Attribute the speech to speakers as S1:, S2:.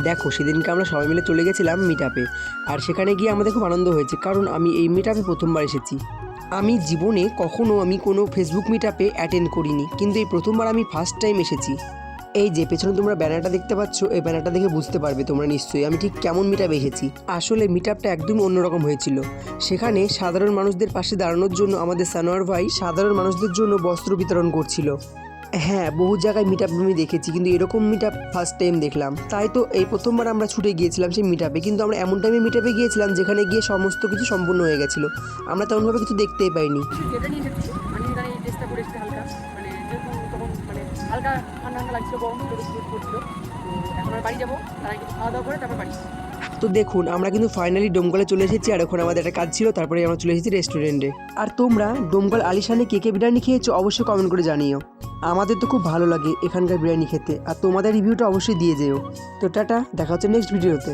S1: দেখো সেদিনকে আমরা সবাই মিলে চলে গেছিলাম মিট আপে, আর সেখানে গিয়ে আমাদের খুব আনন্দ হয়েছে, কারণ আমি এই মিট আপে প্রথমবার এসেছি। আমি জীবনে কখনও কোনো ফেসবুক মিট আপে অ্যাটেন্ড করিনি, কিন্তু এই প্রথমবার আমি ফার্স্ট টাইম এসেছি। এই যে পেছনে তোমরা ব্যানারটা দেখতে পাচ্ছ, এই ব্যানারটা দেখে বুঝতে পারবে তোমরা নিশ্চয়ই আমি ঠিক কেমন মিট আপে এসেছি। আসলে মিট আপটা একদমই অন্যরকম হয়েছিল। সেখানে সাধারণ মানুষদের পাশে দাঁড়ানোর জন্য আমাদের সানোয়ার ভাই সাধারণ মানুষদের জন্য বস্ত্র বিতরণ করছিল। হ্যাঁ, বহু জায়গায় মিট আপ আমি দেখেছি, কিন্তু এরকম মিট আপ ফার্স্ট টাইম দেখলাম। তাই তো এই প্রথমবার আমরা ছুটে গিয়েছিলাম সেই মিট আপে, কিন্তু আমরা এমন টাইমে মিট আপে গিয়েছিলাম যেখানে গিয়ে সমস্ত কিছু সম্পূর্ণ হয়ে গেছিলো। আমরা তেমনভাবে কিছু দেখতেই পাইনি।
S2: যেটা নিয়ে এসেছি আমি এখানে চেষ্টা করে এসেছি হালকা, যেহেতু তখন হালকা ঠান্ডা ঠান্ডা লাগছিল, গরম করছিল। তো এখন আমরা বাড়ি যাবো, তার আগে কিছু খাওয়া দাওয়া করে তারপর বাড়ি।
S1: তো দেখুন আমরা কিন্তু ফাইনালি ডোমকলে চলে এসেছি, আর এখন আমাদের একটা কাজ ছিল, তারপরে আমরা চলে এসেছি রেস্টুরেন্টে। আর তোমরা ডোমকল আলিশানে কে কে বিরিয়ানি খেয়েছো অবশ্যই কমেন্ট করে জানিও। আমাদের তো খুব ভালো লাগে এখানকার বিরিয়ানি খেতে, আর তোমাদের রিভিউটা অবশ্যই দিয়ে যেও। তো টাটা, দেখা হচ্ছে নেক্সট ভিডিওতে।